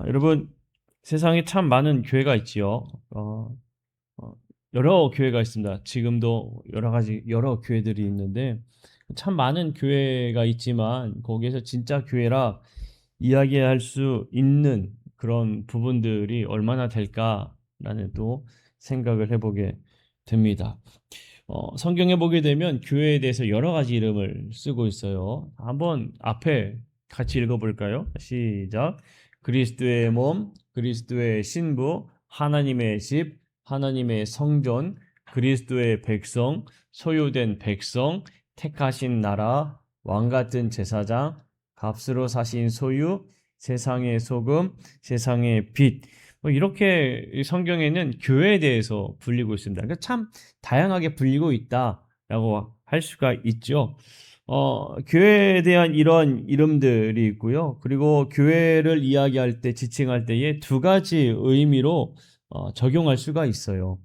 여러분, 세상에 참 많은 교회가 있지요. 어, 여러 교회가 있습니다. 지금도 여러 가지 여러 교회들이 있는데 참 많은 교회가 있지만 거기에서 진짜 교회라 이야기할 수 있는 그런 부분들이 얼마나 될까라는 또 생각을 해보게 됩니다. 성경에 보게 되면 교회에 대해서 여러 가지 이름을 쓰고 있어요. 한번 앞에 같이 읽어볼까요? 시작. 그리스도의 몸, 그리스도의 신부, 하나님의 집, 하나님의 성전, 그리스도의 백성, 소유된 백성, 택하신 나라, 왕 같은 제사장, 값으로 사신 소유, 세상의 소금, 세상의 빛. 이렇게 성경에는 교회에 대해서 불리고 있습니다. 그러니까 참 다양하게 불리고 있다라고 할 수가 있죠. 교회에 대한 이런 이름들이 있고요. 그리고 교회를 이야기할 때, 지칭할 때에 두 가지 의미로 적용할 수가 있어요.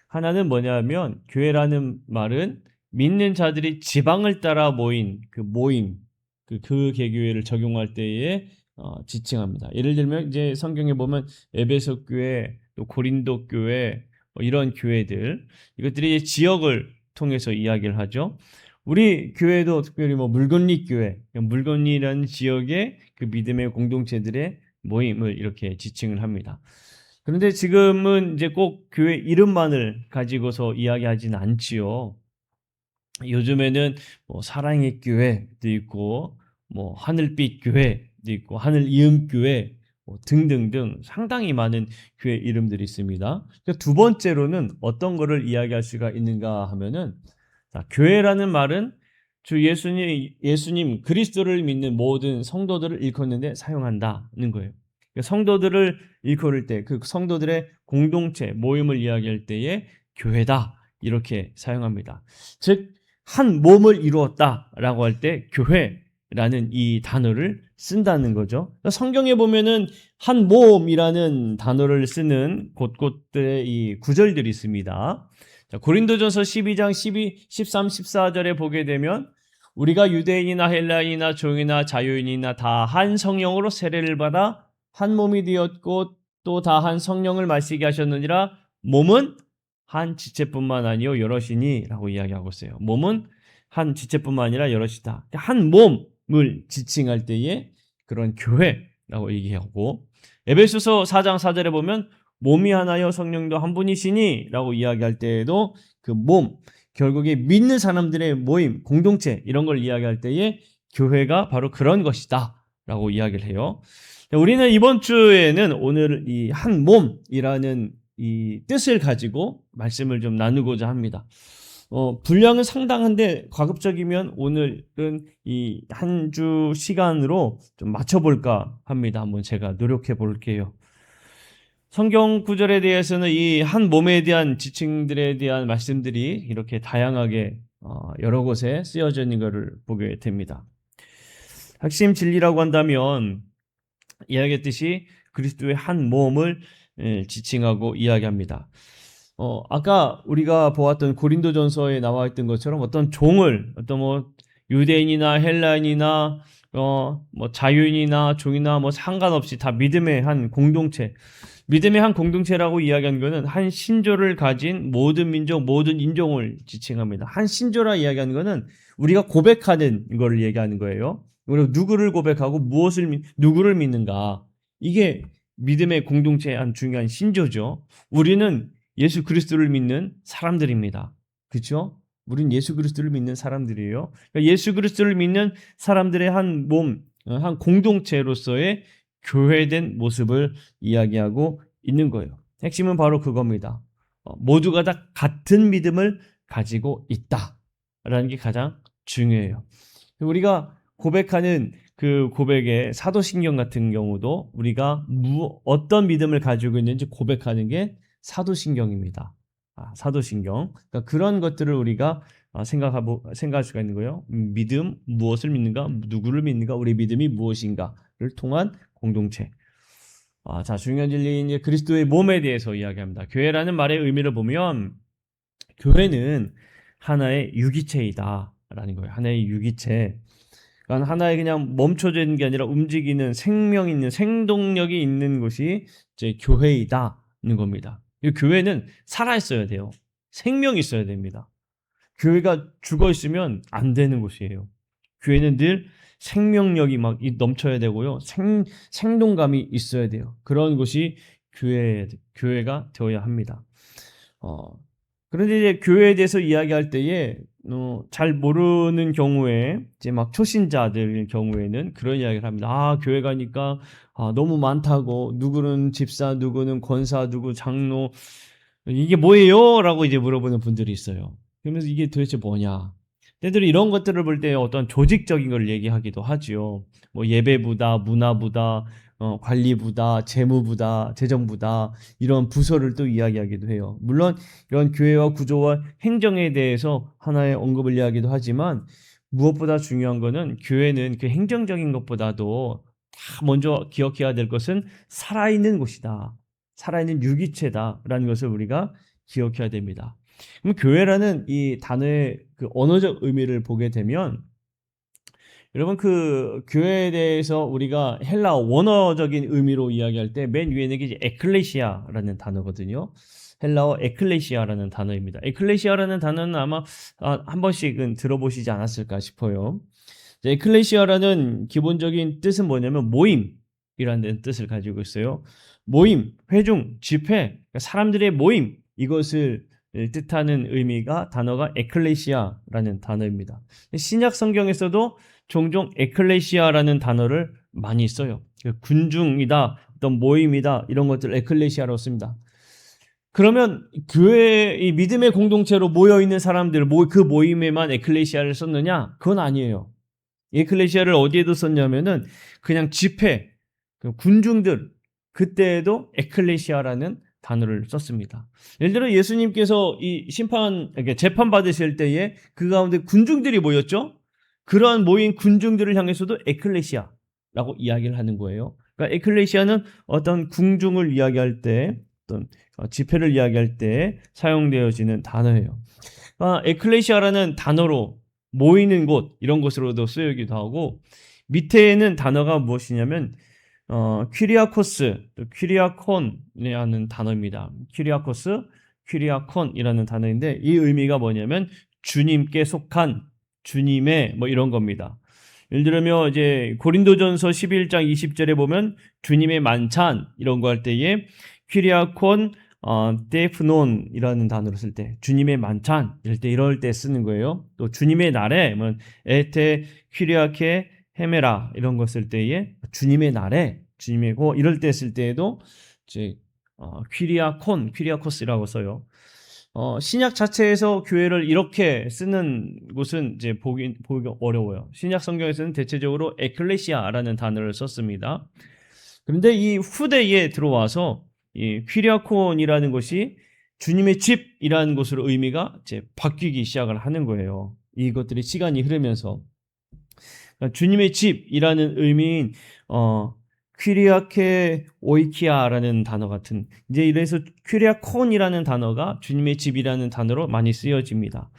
하나는 뭐냐면 교회라는 말은 믿는 자들이 지방을 따라 모인 그 모임, 그 개교회를 적용할 때에 지칭합니다. 예를 들면 이제 성경에 보면 에베소 교회, 또 고린도 교회 이런 교회들 이것들이 지역을 통해서 이야기를 하죠. 우리 교회도 특별히 물건리 교회, 물건리라는 지역의 그 믿음의 공동체들의 모임을 이렇게 지칭을 합니다. 그런데 지금은 이제 꼭 교회 이름만을 가지고서 이야기하지는 않지요. 요즘에는 사랑의 교회도 있고, 하늘빛 교회도 있고, 하늘 이음 교회 등등등 상당히 많은 교회 이름들이 있습니다. 두 번째로는 어떤 거를 이야기할 수가 있는가 하면은, 교회라는 말은 주 예수님 그리스도를 믿는 모든 성도들을 일컫는데 사용한다는 거예요. 성도들을 일컬을 때 그 성도들의 공동체 모임을 이야기할 때에 교회다 이렇게 사용합니다. 즉 한 몸을 이루었다라고 할 때 교회라는 이 단어를 쓴다는 거죠. 성경에 보면은 한 몸이라는 단어를 쓰는 곳곳들의 이 구절들이 있습니다. 고린도전서 12장 13, 14절에 보게 되면 우리가 유대인이나 헬라인이나 종이나 자유인이나 다 한 성령으로 세례를 받아 한 몸이 되었고 또 다 한 성령을 마시게 하셨느니라. 몸은 한 지체뿐만 아니요 여럿이니 라고 이야기하고 있어요. 몸은 한 지체뿐만 아니라 여럿이다. 한 몸을 지칭할 때에 그런 교회라고 얘기하고, 에베소서 4장 4절에 보면 몸이 하나요 성령도 한 분이시니 라고 이야기할 때에도 그 몸, 결국에 믿는 사람들의 모임, 공동체 이런 걸 이야기할 때에 교회가 바로 그런 것이다 라고 이야기를 해요. 우리는 이번 주에는 오늘 이 한 몸이라는 이 뜻을 가지고 말씀을 좀 나누고자 합니다. 분량은 상당한데 가급적이면 오늘은 이 한 주 시간으로 좀 맞춰볼까 합니다. 한번 제가 노력해 볼게요. 성경 구절에 대해서는 이 한 몸에 대한 지칭들에 대한 말씀들이 이렇게 다양하게 여러 곳에 쓰여져 있는 것을 보게 됩니다. 핵심 진리라고 한다면 이야기했듯이 그리스도의 한 몸을 지칭하고 이야기합니다. 아까 우리가 보았던 고린도전서에 나와 있던 것처럼 어떤 종을 유대인이나 헬라인이나 자유인이나 종이나 상관없이 다 믿음의 한 공동체, 믿음의 한 공동체라고 이야기한 것은 한 신조를 가진 모든 민족, 모든 인종을 지칭합니다. 한 신조라 이야기하는 것은 우리가 고백하는 것을 얘기하는 거예요. 우리가 누구를 고백하고 누구를 믿는가. 이게 믿음의 공동체의 한 중요한 신조죠. 우리는 예수 그리스도를 믿는 사람들입니다. 그렇죠? 우린 예수 그리스도를 믿는 사람들이에요. 그러니까 예수 그리스도를 믿는 사람들의 한 몸, 한 공동체로서의 교회된 모습을 이야기하고 있는 거예요. 핵심은 바로 그겁니다. 모두가 다 같은 믿음을 가지고 있다라는 게 가장 중요해요. 우리가 고백하는 그 고백의 사도신경 같은 경우도 우리가 어떤 믿음을 가지고 있는지 고백하는 게 사도신경입니다. 사도신경. 그러니까 그런 것들을 우리가 생각할 수가 있는 거예요. 믿음, 무엇을 믿는가, 누구를 믿는가, 우리 믿음이 무엇인가를 통한 공동체. 자, 중요한 진리인 이제 그리스도의 몸에 대해서 이야기합니다. 교회라는 말의 의미를 보면 교회는 하나의 유기체이다라는 거예요. 하나의 유기체. 그러니까 하나의 그냥 멈춰져 있는 게 아니라 움직이는 생명 있는 생동력이 있는 곳이 이제 교회이다는 겁니다. 이 교회는 살아 있어야 돼요. 생명이 있어야 됩니다. 교회가 죽어 있으면 안 되는 곳이에요. 교회는 늘 생명력이 막 넘쳐야 되고요. 생동감이 있어야 돼요. 그런 곳이 교회가 되어야 합니다. 어, 그런데 이제 교회에 대해서 이야기할 때에 잘 모르는 경우에 이제 막 초신자들 경우에는 그런 이야기를 합니다. 아, 교회 가니까 너무 많다고 누구는 집사, 누구는 권사, 누구 장로 이게 뭐예요? 라고 이제 물어보는 분들이 있어요. 그러면서 이게 도대체 뭐냐? 때들이 이런 것들을 볼 때 어떤 조직적인 걸 얘기하기도 하지요. 뭐 예배부다, 문화부다, 관리부다, 재무부다, 재정부다 이런 부서를 또 이야기하기도 해요. 물론 이런 교회와 구조와 행정에 대해서 하나의 언급을 이야기도 하지만 무엇보다 중요한 거는 교회는 그 행정적인 것보다도 다 먼저 기억해야 될 것은 살아있는 곳이다. 살아있는 유기체다라는 것을 우리가 기억해야 됩니다. 그럼 교회라는 이 단어의 그 언어적 의미를 보게 되면 여러분 그 교회에 대해서 우리가 헬라어 원어적인 의미로 이야기할 때 맨 위에 있는 게 이제 에클레시아라는 단어거든요. 헬라어 에클레시아라는 단어입니다. 에클레시아라는 단어는 아마 한 번씩은 들어보시지 않았을까 싶어요. 에클레시아라는 기본적인 뜻은 뭐냐면 모임이라는 뜻을 가지고 있어요. 모임, 회중, 집회, 그러니까 사람들의 모임 이것을 뜻하는 의미가 단어가 에클레시아라는 단어입니다. 신약 성경에서도 종종 에클레시아라는 단어를 많이 써요. 군중이다, 어떤 모임이다 이런 것들 에클레시아로 씁니다. 그러면 교회 이 믿음의 공동체로 모여 있는 사람들 그 모임에만 에클레시아를 썼느냐? 그건 아니에요. 에클레시아를 어디에도 썼냐면은 그냥 집회, 군중들 그때에도 에클레시아라는 단어를 썼습니다. 예를 들어 예수님께서 이 재판 받으실 때에 그 가운데 군중들이 모였죠. 그러한 모인 군중들을 향해서도 에클레시아라고 이야기를 하는 거예요. 그러니까 에클레시아는 어떤 궁중을 이야기할 때, 어떤 집회를 이야기할 때 사용되어지는 단어예요. 에클레시아라는 단어로 모이는 곳 이런 것으로도 쓰이기도 하고 밑에는 단어가 무엇이냐면 퀴리아코스, 퀴리아콘이라는 단어입니다. 퀴리아콘이라는 단어인데 이 의미가 뭐냐면 주님께 속한 주님의 뭐 이런 겁니다. 예를 들면 이제 고린도전서 11장 20절에 보면 주님의 만찬 이런 거 할 때에 퀴리아콘 데프논이라는 단어를 쓸 때 주님의 만찬 이럴 때 쓰는 거예요. 또 주님의 날에 뭐 에테 퀴리아케 헤메라 이런 거 쓸 때에 주님의 날에 주님이고 이럴 때 쓸 때에도 이제 퀴리아코스라고 써요. 신약 자체에서 교회를 이렇게 쓰는 곳은 이제 보기 어려워요. 신약 성경에서는 대체적으로 에클레시아라는 단어를 썼습니다. 그런데 이 후대에 들어와서 이 퀴리아콘이라는 것이 주님의 집이라는 것으로 의미가 이제 바뀌기 시작을 하는 거예요. 이것들이 시간이 흐르면서 그러니까 주님의 집이라는 의미인 퀴리아케 오이키아라는 단어 같은 이제 이래서 퀴리아콘이라는 단어가 주님의 집이라는 단어로 많이 쓰여집니다.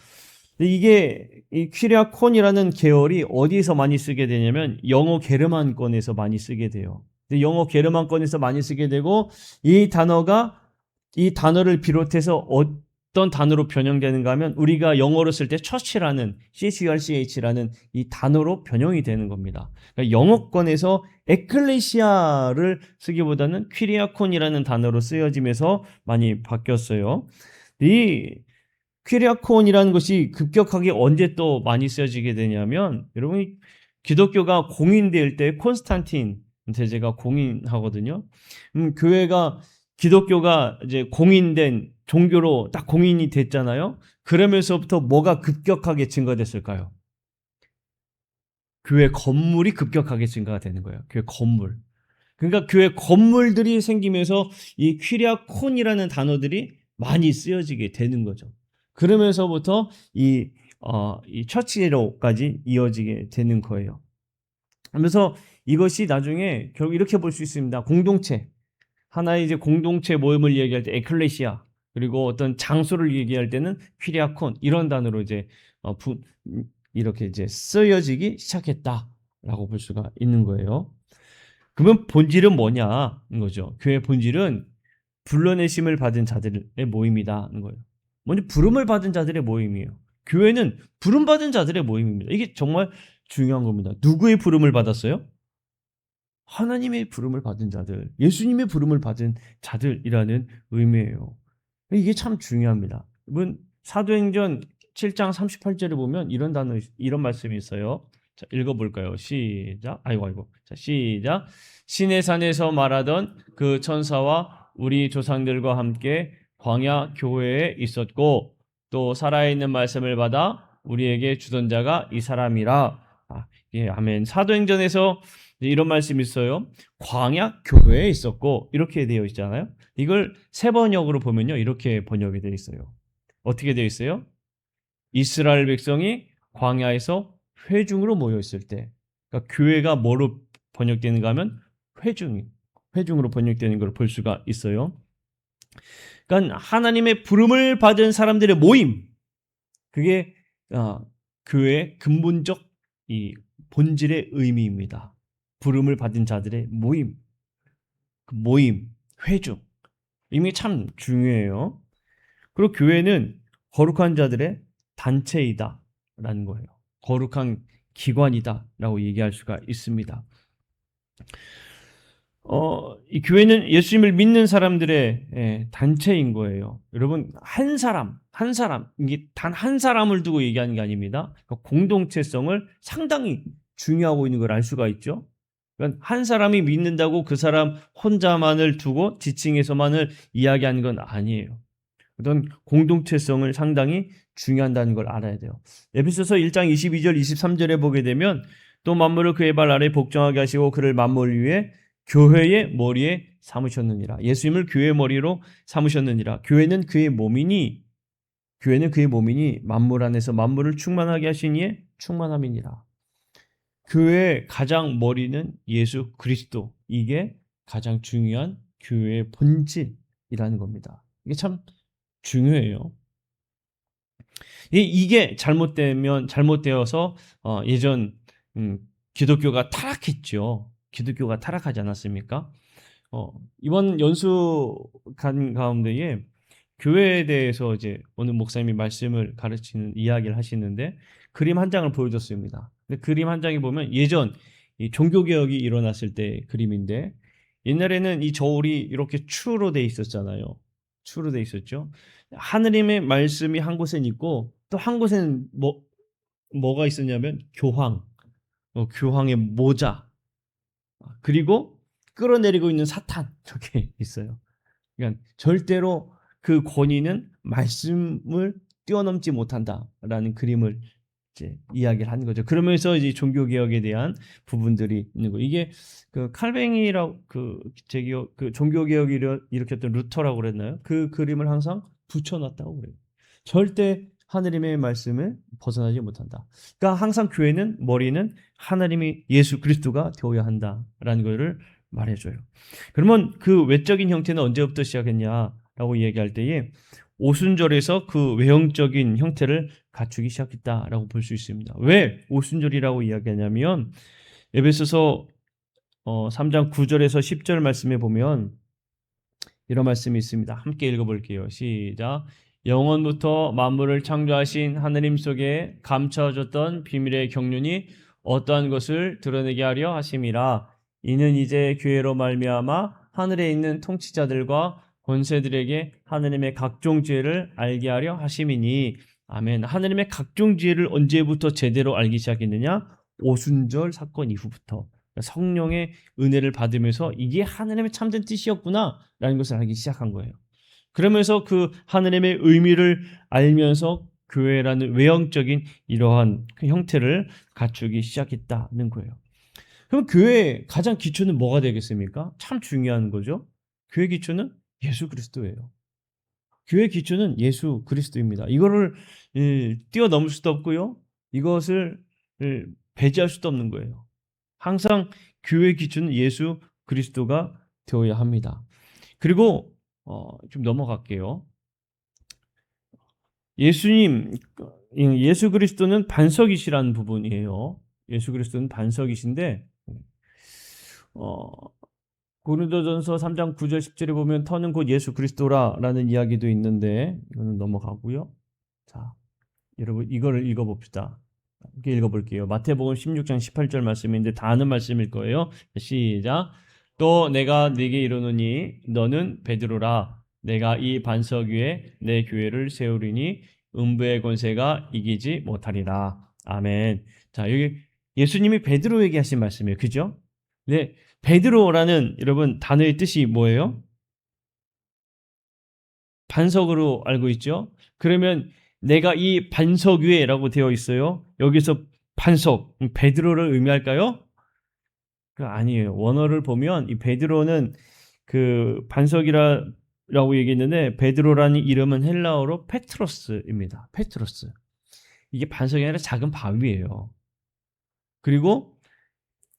이게 이 퀴리아콘이라는 계열이 어디서 많이 쓰게 되냐면 영어 게르만권에서 많이 쓰게 돼요. 영어 게르만권에서 많이 쓰게 되고 이 단어를 비롯해서 어떤 단어로 변형되는가 하면 우리가 영어로 쓸 때 처치라는 CHRCH라는 이 단어로 변형이 되는 겁니다. 그러니까 영어권에서 에클레시아를 쓰기보다는 퀴리아콘이라는 단어로 쓰여지면서 많이 바뀌었어요. 이 퀴리아콘이라는 것이 급격하게 언제 또 많이 쓰여지게 되냐면 여러분이 기독교가 공인될 때 콘스탄틴 대제가 공인하거든요. 교회가 기독교가 이제 공인된 종교로 딱 공인이 됐잖아요. 그러면서부터 뭐가 급격하게 증가됐을까요? 교회 건물이 급격하게 증가가 되는 거예요. 교회 건물. 그러니까 교회 건물들이 생기면서 이 퀴리아콘이라는 단어들이 많이 쓰여지게 되는 거죠. 그러면서부터 이 처치로까지 이어지게 되는 거예요. 그래서 이것이 나중에 결국 이렇게 볼 수 있습니다. 공동체. 하나의 이제 공동체 모임을 얘기할 때 에클레시아, 그리고 어떤 장소를 얘기할 때는 퀴리아콘 이런 단어로 이제 이렇게 이제 쓰여지기 시작했다. 라고 볼 수가 있는 거예요. 그러면 본질은 뭐냐는 거죠. 교회의 본질은 불러내심을 받은 자들의 모임이다는 거예요. 먼저 부름을 받은 자들의 모임이에요. 교회는 부름받은 자들의 모임입니다. 이게 정말 중요한 겁니다. 누구의 부름을 받았어요? 하나님의 부름을 받은 자들, 예수님의 부름을 받은 자들이라는 의미예요. 이게 참 중요합니다. 이번 사도행전 7장 38절에 보면 이런 단어, 이런 말씀이 있어요. 자, 읽어볼까요? 시작. 아이고. 자, 시작. 시내 산에서 말하던 그 천사와 우리 조상들과 함께 광야 교회에 있었고 또 살아있는 말씀을 받아 우리에게 주던 자가 이 사람이라. 예, 아멘. 사도행전에서 이런 말씀이 있어요. 광야 교회에 있었고 이렇게 되어 있잖아요. 이걸 세 번역으로 보면요. 이렇게 번역이 되어 있어요. 어떻게 되어 있어요? 이스라엘 백성이 광야에서 회중으로 모여 있을 때, 그러니까 교회가 뭐로 번역되는가 하면 회중으로 번역되는 걸 볼 수가 있어요. 그러니까 하나님의 부름을 받은 사람들의 모임, 그게 교회의 근본적 이 본질의 의미입니다. 부름을 받은 자들의 모임, 회중, 이게 참 중요해요. 그리고 교회는 거룩한 자들의 단체이다라는 거예요. 거룩한 기관이다라고 얘기할 수가 있습니다. 이 교회는 예수님을 믿는 사람들의 단체인 거예요. 여러분, 한 사람, 이게 단 한 사람을 두고 얘기하는 게 아닙니다. 그러니까 공동체성을 상당히 중요하고 있는 걸 알 수가 있죠. 그러니까 한 사람이 믿는다고 그 사람 혼자만을 두고 지칭해서만을 이야기하는 건 아니에요. 어떤 공동체성을 상당히 중요한다는 걸 알아야 돼요. 에베소서 1장 22절 23절에 보게 되면 또 만물을 그의 발 아래 복종하게 하시고 그를 만물 위에 교회의 머리에 삼으셨느니라. 예수님을 교회의 머리로 삼으셨느니라. 교회는 그의 몸이니 만물 안에서 만물을 충만하게 하신 이의 충만함이니라. 교회의 가장 머리는 예수 그리스도. 이게 가장 중요한 교회의 본질이라는 겁니다. 이게 참 중요해요. 이게 잘못되어서 예전 기독교가 타락했죠. 기독교가 타락하지 않았습니까? 이번 연수 간 가운데에 교회에 대해서 이제 어느 목사님이 말씀을 가르치는 이야기를 하시는데 그림 한 장을 보여줬습니다. 근데 그림 한 장에 보면 예전 이 종교개혁이 일어났을 때 그림인데 옛날에는 이 저울이 이렇게 추로 돼 있었잖아요. 추로 돼 있었죠. 하느님의 말씀이 한 곳엔 있고 또 한 곳에는 뭐가 있었냐면 교황의 모자, 그리고 끌어내리고 있는 사탄 이렇게 있어요. 그러니까 절대로 그 권위는 말씀을 뛰어넘지 못한다라는 그림을 이제 이야기를 하는 거죠. 그러면서 이제 종교 개혁에 대한 부분들이 있는 거. 이게 그 칼뱅이라고 그 종교 개혁을 일으켰던 루터라고 그랬나요? 그 그림을 항상 붙여놨다고 그래요. 절대 하느님의 말씀을 벗어나지 못한다. 그러니까 항상 교회는 머리는 하나님이 예수 그리스도가 되어야 한다라는 것을 말해줘요. 그러면 그 외적인 형태는 언제부터 시작했냐라고 얘기할 때에 오순절에서 그 외형적인 형태를 갖추기 시작했다라고 볼 수 있습니다. 왜 오순절이라고 이야기하냐면 에베소서 3장 9절에서 10절 말씀에 보면 이런 말씀이 있습니다. 함께 읽어볼게요. 시작. 영원부터 만물을 창조하신 하느님 속에 감춰졌던 비밀의 경륜이 어떠한 것을 드러내게 하려 하심이라. 이는 이제 교회로 말미암아 하늘에 있는 통치자들과 권세들에게 하느님의 각종 지혜를 알게 하려 하심이니. 아멘. 하느님의 각종 지혜를 언제부터 제대로 알기 시작했느냐? 오순절 사건 이후부터. 성령의 은혜를 받으면서 이게 하느님의 참된 뜻이었구나라는 것을 알기 시작한 거예요. 그러면서 그 하느님의 의미를 알면서 교회라는 외형적인 이러한 그 형태를 갖추기 시작했다는 거예요. 그럼 교회의 가장 기초는 뭐가 되겠습니까? 참 중요한 거죠. 교회 기초는 예수 그리스도예요. 교회 기초는 예수 그리스도입니다. 이거를 뛰어넘을 수도 없고요. 이것을 배제할 수도 없는 거예요. 항상 교회 기초는 예수 그리스도가 되어야 합니다. 그리고 좀 넘어갈게요. 예수 그리스도는 반석이시라는 부분이에요. 예수 그리스도는 반석이신데 어, 고린도전서 3장 9절 10절에 보면 터는 곧 예수 그리스도라라는 이야기도 있는데 이거는 넘어가고요. 자, 여러분 이거를 읽어봅시다. 이렇게 읽어볼게요. 마태복음 16장 18절 말씀인데 다 아는 말씀일 거예요. 시작. 또 내가 네게 이르노니 너는 베드로라. 내가 이 반석 위에 내 교회를 세우리니 음부의 권세가 이기지 못하리라. 아멘. 자, 여기 예수님이 베드로에게 하신 말씀이에요. 그죠? 네, 베드로라는 여러분 단어의 뜻이 뭐예요? 반석으로 알고 있죠? 그러면 내가 이 반석 위에라고 되어 있어요. 여기서 반석, 베드로를 의미할까요? 그 아니에요. 원어를 보면 이 베드로는 그 반석이라고 얘기했는데 베드로라는 이름은 헬라어로 페트로스입니다. 페트로스. 이게 반석이 아니라 작은 바위예요. 그리고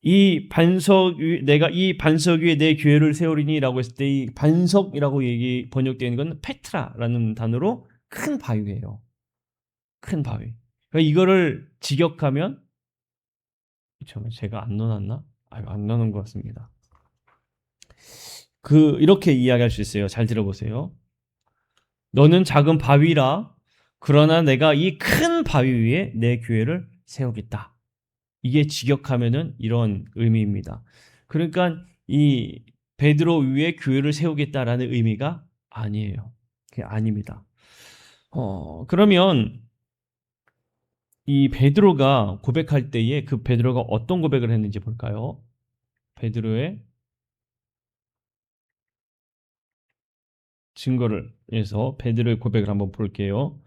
이 반석 내가 이 반석 위에 내 교회를 세우리니라고 했을 때 이 반석이라고 번역되어 있는 건 페트라라는 단어로 큰 바위예요. 큰 바위. 그러니까 이거를 직역하면 제가 안 넣어놨나? 안 넣은 것 같습니다. 이렇게 이야기할 수 있어요. 잘 들어보세요. 너는 작은 바위라. 그러나 내가 이 큰 바위 위에 내 교회를 세우겠다. 이게 직역하면은 이런 의미입니다. 그러니까 이 베드로 위에 교회를 세우겠다라는 의미가 아니에요. 그게 아닙니다. 그러면 이 베드로가 고백할 때에 그 베드로가 어떤 고백을 했는지 볼까요? 베드로의 증거를 해서 베드로의 고백을 한번 볼게요.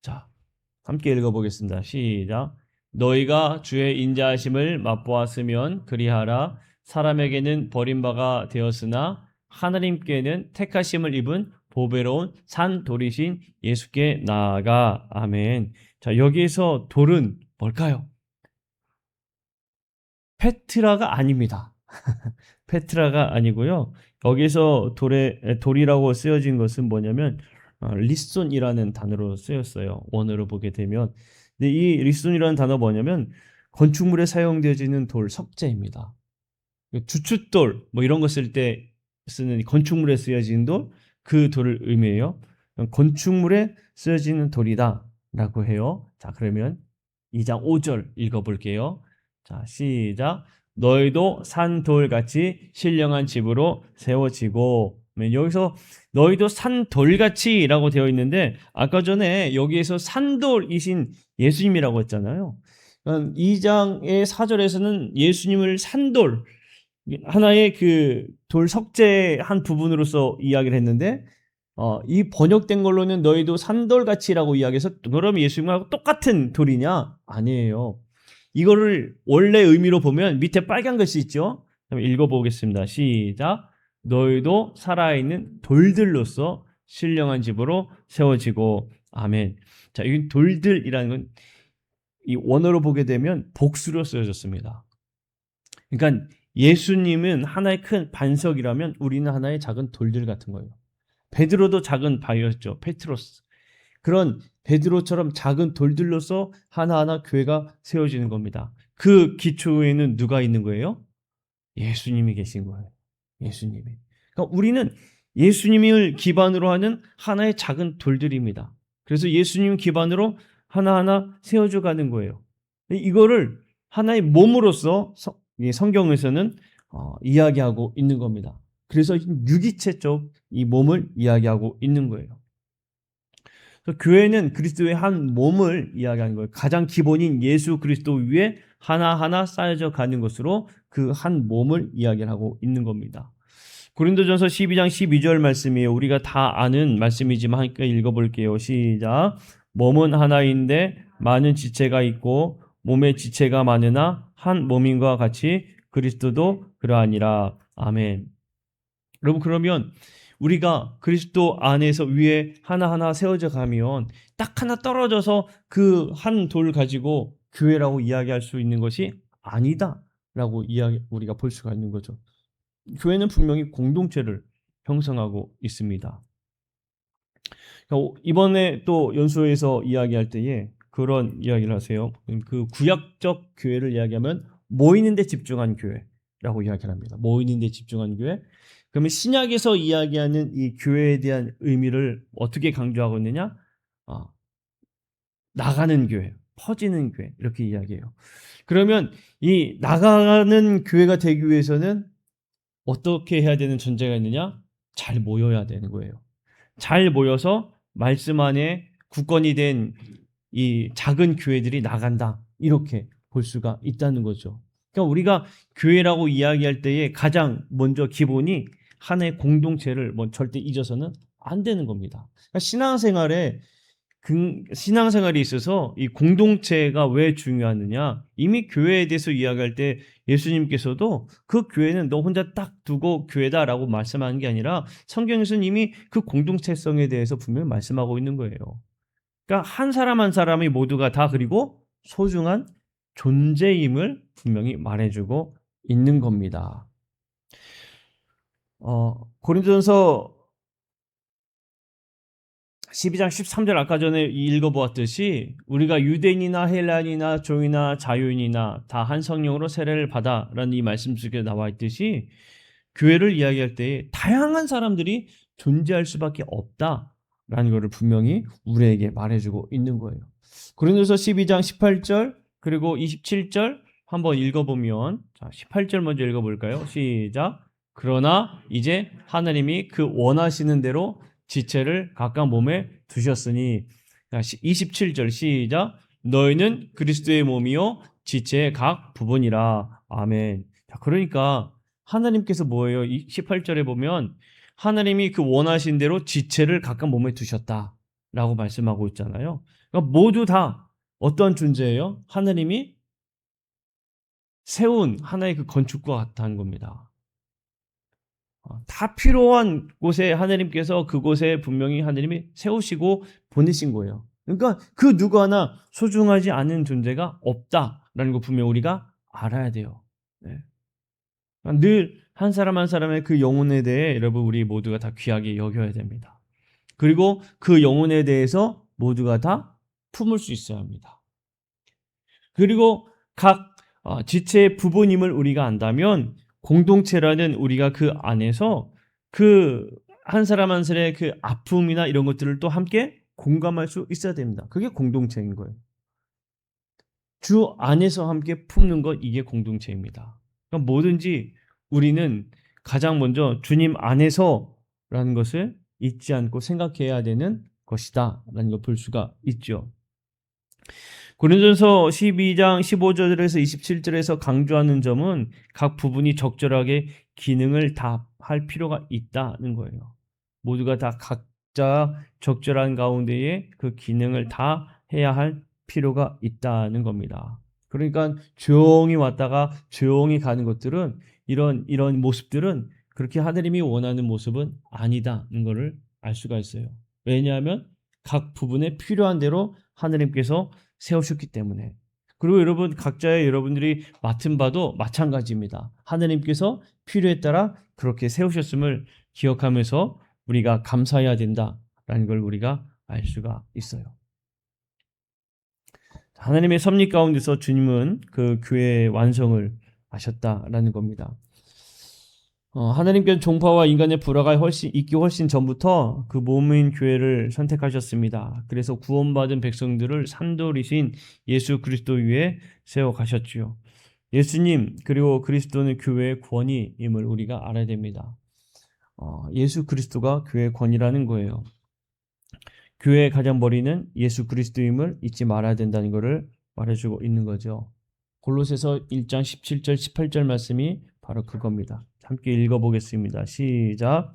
자, 함께 읽어보겠습니다. 시작. 너희가 주의 인자하심을 맛보았으면 그리하라. 사람에게는 버림바가 되었으나 하나님께는 택하심을 입은 보배로운 산 돌이신 예수께 나아가. 아멘. 자, 여기에서 돌은 뭘까요? 페트라가 아닙니다. 페트라가 아니고요. 여기서 돌이라고 쓰여진 것은 뭐냐면 리손이라는 단어로 쓰였어요. 원어로 보게 되면. 근데 이 리손이라는 단어 뭐냐면 건축물에 사용되어지는 돌 석재입니다. 주춧돌 뭐 이런 거 쓸 때 쓰는 건축물에 쓰여지는 돌, 그 돌을 의미해요. 건축물에 쓰여지는 돌이다라고 해요. 자, 그러면 2장 5절 읽어볼게요. 자, 시작. 너희도 산돌같이 신령한 집으로 세워지고. 여기서 너희도 산돌같이라고 되어 있는데 아까 전에 여기에서 산돌이신 예수님이라고 했잖아요. 2장의 4절에서는 예수님을 산돌, 하나의 그 돌 석재 한 부분으로서 이야기를 했는데 이 번역된 걸로는 너희도 산돌같이라고 이야기해서 그럼 예수님하고 똑같은 돌이냐? 아니에요. 이거를 원래 의미로 보면 밑에 빨간 글씨 있죠? 한번 읽어보겠습니다. 시작. 너희도 살아있는 돌들로서 신령한 집으로 세워지고. 아멘. 자, 이 돌들이라는 건 이 원어로 보게 되면 복수로 쓰여졌습니다. 그러니까 예수님은 하나의 큰 반석이라면 우리는 하나의 작은 돌들 같은 거예요. 베드로도 작은 바위였죠. 페트로스. 그런 베드로처럼 작은 돌들로서 하나하나 교회가 세워지는 겁니다. 그 기초에는 누가 있는 거예요? 예수님이 계신 거예요. 예수님이. 그러니까 우리는 예수님을 기반으로 하는 하나의 작은 돌들입니다. 그래서 예수님 기반으로 하나하나 세워져 가는 거예요. 이거를 하나의 몸으로서 성경에서는 이야기하고 있는 겁니다. 그래서 유기체 쪽 이 몸을 이야기하고 있는 거예요. 교회는 그리스도의 한 몸을 이야기하는 거예요. 가장 기본인 예수 그리스도 위에 하나하나 쌓여져 가는 것으로 그 한 몸을 이야기하고 있는 겁니다. 고린도전서 12장 12절 말씀이에요. 우리가 다 아는 말씀이지만 함께 읽어볼게요. 시작. 몸은 하나인데 많은 지체가 있고 몸의 지체가 많으나 한 몸인과 같이 그리스도도 그러하니라. 아멘. 여러분, 그러면 우리가 그리스도 안에서 위에 하나하나 세워져 가면 딱 하나 떨어져서 그 한 돌 가지고 교회라고 이야기할 수 있는 것이 아니다라고 우리가 볼 수가 있는 거죠. 교회는 분명히 공동체를 형성하고 있습니다. 이번에 또 연수회에서 이야기할 때에 그런 이야기를 하세요. 그 구약적 교회를 이야기하면 모이는 데 집중한 교회라고 이야기를 합니다. 모이는 데 집중한 교회. 그러면 신약에서 이야기하는 이 교회에 대한 의미를 어떻게 강조하고 있느냐? 나가는 교회, 퍼지는 교회 이렇게 이야기해요. 그러면 이 나가는 교회가 되기 위해서는 어떻게 해야 되는 전제가 있느냐? 잘 모여야 되는 거예요. 잘 모여서 말씀 안에 굳건히 된 이 작은 교회들이 나간다. 이렇게 볼 수가 있다는 거죠. 그러니까 우리가 교회라고 이야기할 때에 가장 먼저 기본이 하나의 공동체를 절대 잊어서는 안 되는 겁니다. 그러니까 신앙생활에 있어서 이 공동체가 왜 중요하느냐? 이미 교회에 대해서 이야기할 때 예수님께서도 그 교회는 너 혼자 딱 두고 교회다라고 말씀하는 게 아니라 성경에서는 이미 그 공동체성에 대해서 분명히 말씀하고 있는 거예요. 그러니까 한 사람 한 사람이 모두가 다 그리고 소중한 존재임을 분명히 말해주고 있는 겁니다. 고린도전서 12장 13절 아까 전에 읽어보았듯이 우리가 유대인이나 헬라인이나 종이나 자유인이나 다 한 성령으로 세례를 받아라는 이 말씀 속에 나와 있듯이 교회를 이야기할 때 다양한 사람들이 존재할 수밖에 없다라는 것을 분명히 우리에게 말해주고 있는 거예요. 고린도서 12장 18절 그리고 27절 한번 읽어보면 18절 먼저 읽어볼까요? 시작. 그러나 이제 하나님이 그 원하시는 대로 지체를 각각 몸에 두셨으니 27절 시작. 너희는 그리스도의 몸이요 지체의 각 부분이라. 아멘. 그러니까 하나님께서 뭐예요? 18절에 보면 하나님이 그 원하신 대로 지체를 각각 몸에 두셨다라고 말씀하고 있잖아요. 그러니까 모두 다 어떤 존재예요? 하나님이 세운 하나의 그 건축과 같다는 겁니다. 다 필요한 곳에 하나님께서 그곳에 분명히 하나님이 세우시고 보내신 거예요. 그러니까 그 누구 하나 소중하지 않은 존재가 없다라는 거 분명 우리가 알아야 돼요. 네. 늘 한 사람 한 사람의 그 영혼에 대해 여러분 우리 모두가 다 귀하게 여겨야 됩니다. 그리고 그 영혼에 대해서 모두가 다 품을 수 있어야 합니다. 그리고 각 지체의 부분임을 우리가 안다면 공동체라는 우리가 그 안에서 그 한 사람 한 사람의 그 아픔이나 이런 것들을 또 함께 공감할 수 있어야 됩니다. 그게 공동체인 거예요. 주 안에서 함께 품는 것 이게 공동체입니다. 그러니까 뭐든지 우리는 가장 먼저 주님 안에서라는 것을 잊지 않고 생각해야 되는 것이다라는 걸 볼 수가 있죠. 고린도전서 12장 15절에서 27절에서 강조하는 점은 각 부분이 적절하게 기능을 다 할 필요가 있다는 거예요. 모두가 다 각자 적절한 가운데에 그 기능을 다 해야 할 필요가 있다는 겁니다. 그러니까 조용히 왔다가 조용히 가는 것들은 이런 모습들은 그렇게 하나님이 원하는 모습은 아니다는 것을 알 수가 있어요. 왜냐하면 각 부분에 필요한 대로 하나님께서 세우셨기 때문에. 그리고 여러분 각자의 여러분들이 맡은 바도 마찬가지입니다. 하나님께서 필요에 따라 그렇게 세우셨음을 기억하면서 우리가 감사해야 된다라는 걸 우리가 알 수가 있어요. 하나님의 섭리 가운데서 주님은 그 교회의 완성을 하셨다라는 겁니다. 하나님께서 종파와 인간의 불화가 있기 훨씬 전부터 그 몸인 교회를 선택하셨습니다. 그래서 구원받은 백성들을 산돌이신 예수 그리스도 위에 세워 가셨지요. 예수님 그리고 그리스도는 교회의 권위임을 우리가 알아야 됩니다. 예수 그리스도가 교회의 권위라는 거예요. 교회의 가장 머리는 예수 그리스도임을 잊지 말아야 된다는 것을 말해주고 있는 거죠. 골로새서 1장 17절 18절 말씀이 바로 그겁니다. 함께 읽어보겠습니다. 시작.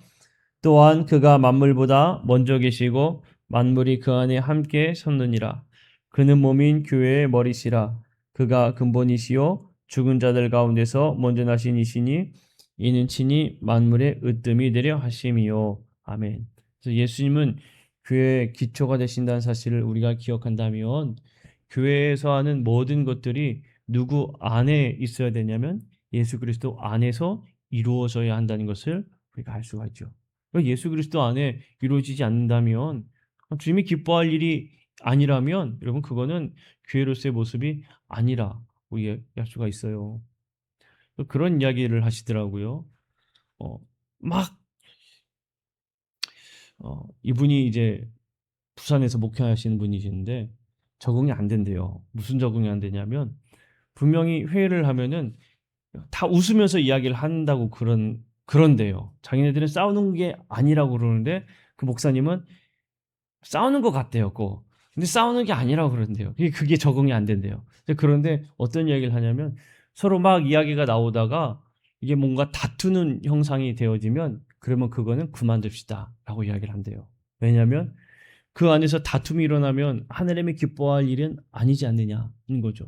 또한 그가 만물보다 먼저 계시고 만물이 그 안에 함께 섰느니라. 그는 몸인 교회의 머리시라. 그가 근본이시요 죽은 자들 가운데서 먼저 나신 이시니 이는 친히 만물의 으뜸이 되려 하심이요. 아멘. 그래서 예수님은 교회의 기초가 되신다는 사실을 우리가 기억한다면 교회에서 하는 모든 것들이 누구 안에 있어야 되냐면 예수 그리스도 안에서 이루어져야 한다는 것을 우리가 알 수가 있죠. 예수 그리스도 안에 이루어지지 않는다면 주님이 기뻐할 일이 아니라면 여러분 그거는 교회로서의 모습이 아니라고 이야기할 수가 있어요. 그런 이야기를 하시더라고요. 어, 막 이분이 이제 부산에서 목회하시는 분이신데 적응이 안 된대요. 무슨 적응이 안 되냐면 분명히 회의를 하면은 다 웃으면서 이야기를 한다고 그런대요. 자기네들은 싸우는 게 아니라고 그러는데 그 목사님은 싸우는 것 같대요, 꼭. 근데 싸우는 게 아니라고 그러는데요. 그게 적응이 안 된대요. 그런데 어떤 이야기를 하냐면 서로 막 이야기가 나오다가 이게 뭔가 다투는 형상이 되어지면 그러면 그거는 그만둡시다라고 이야기를 한대요. 왜냐하면 그 안에서 다툼이 일어나면 하나님이 기뻐할 일은 아니지 않느냐는 거죠.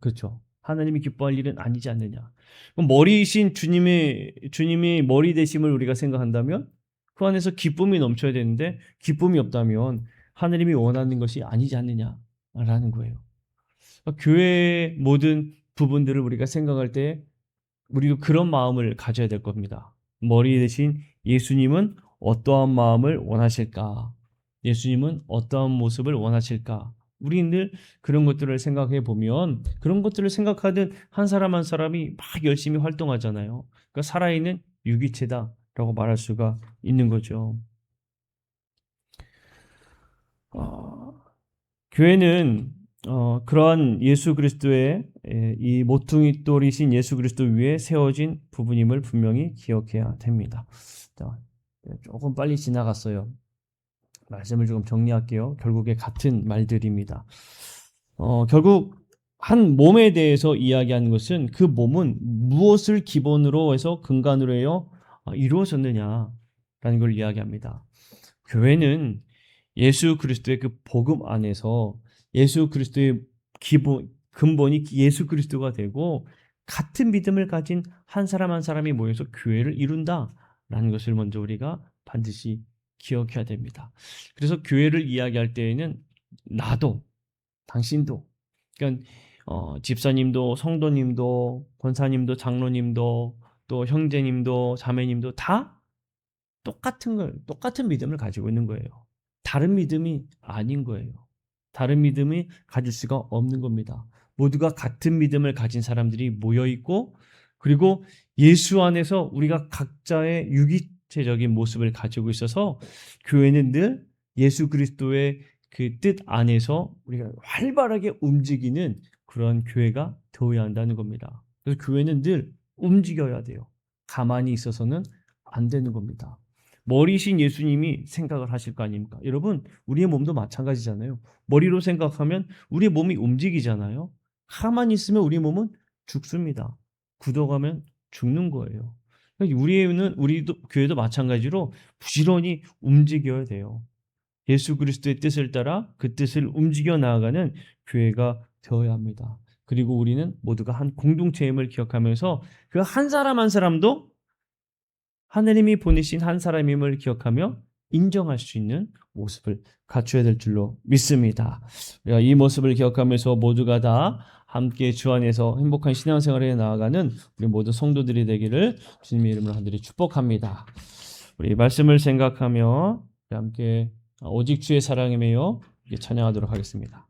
그렇죠. 하나님이 기뻐할 일은 아니지 않느냐. 그럼 머리이신 주님이 머리 되심을 우리가 생각한다면 그 안에서 기쁨이 넘쳐야 되는데 기쁨이 없다면 하나님이 원하는 것이 아니지 않느냐라는 거예요. 그러니까 교회의 모든 부분들을 우리가 생각할 때 우리도 그런 마음을 가져야 될 겁니다. 머리 대신 예수님은 어떠한 마음을 원하실까? 예수님은 어떠한 모습을 원하실까? 우리는 늘 그런 것들을 생각해 보면 그런 것들을 생각하는 한 사람 한 사람이 막 열심히 활동하잖아요. 그러니까 살아있는 유기체다라고 말할 수가 있는 거죠. 어, 교회는 그러한 예수 그리스도의 이 모퉁이 돌이신 예수 그리스도 위에 세워진 부분임을 분명히 기억해야 됩니다. 자, 조금 빨리 지나갔어요. 말씀을 조금 정리할게요. 결국에 같은 말들입니다. 결국 한 몸에 대해서 이야기하는 것은 그 몸은 무엇을 기본으로 해서 근간으로 해요 이루어졌느냐라는 걸 이야기합니다. 교회는 예수 그리스도의 그 복음 안에서 예수 그리스도의 기본 근본이 예수 그리스도가 되고 같은 믿음을 가진 한 사람 한 사람이 모여서 교회를 이룬다라는 것을 먼저 우리가 반드시 기억해야 됩니다. 그래서 교회를 이야기할 때에는 나도 당신도 그러니까 집사님도 성도님도 권사님도 장로님도 또 형제님도 자매님도 다 똑같은 믿음을 가지고 있는 거예요. 다른 믿음이 아닌 거예요. 다른 믿음이 가질 수가 없는 겁니다. 모두가 같은 믿음을 가진 사람들이 모여 있고 그리고 예수 안에서 우리가 각자의 유기체적인 모습을 가지고 있어서 교회는 늘 예수 그리스도의 그 뜻 안에서 우리가 활발하게 움직이는 그런 교회가 되어야 한다는 겁니다. 그래서 교회는 늘 움직여야 돼요. 가만히 있어서는 안 되는 겁니다. 머리신 예수님이 생각을 하실 거 아닙니까? 여러분, 우리의 몸도 마찬가지잖아요. 머리로 생각하면 우리의 몸이 움직이잖아요. 가만히 있으면 우리 몸은 죽습니다. 굳어가면 죽는 거예요. 우리도 교회도 마찬가지로 부지런히 움직여야 돼요. 예수 그리스도의 뜻을 따라 그 뜻을 움직여 나아가는 교회가 되어야 합니다. 그리고 우리는 모두가 한 공동체임을 기억하면서 그 한 사람 한 사람도 하느님이 보내신 한 사람임을 기억하며 인정할 수 있는 모습을 갖춰야 될 줄로 믿습니다. 우리가 이 모습을 기억하면서 모두가 다 함께 주 안에서 행복한 신앙생활에 나아가는 우리 모든 성도들이 되기를 주님의 이름으로 간절히 축복합니다. 우리 말씀을 생각하며 함께 오직 주의 사랑이며 찬양하도록 하겠습니다.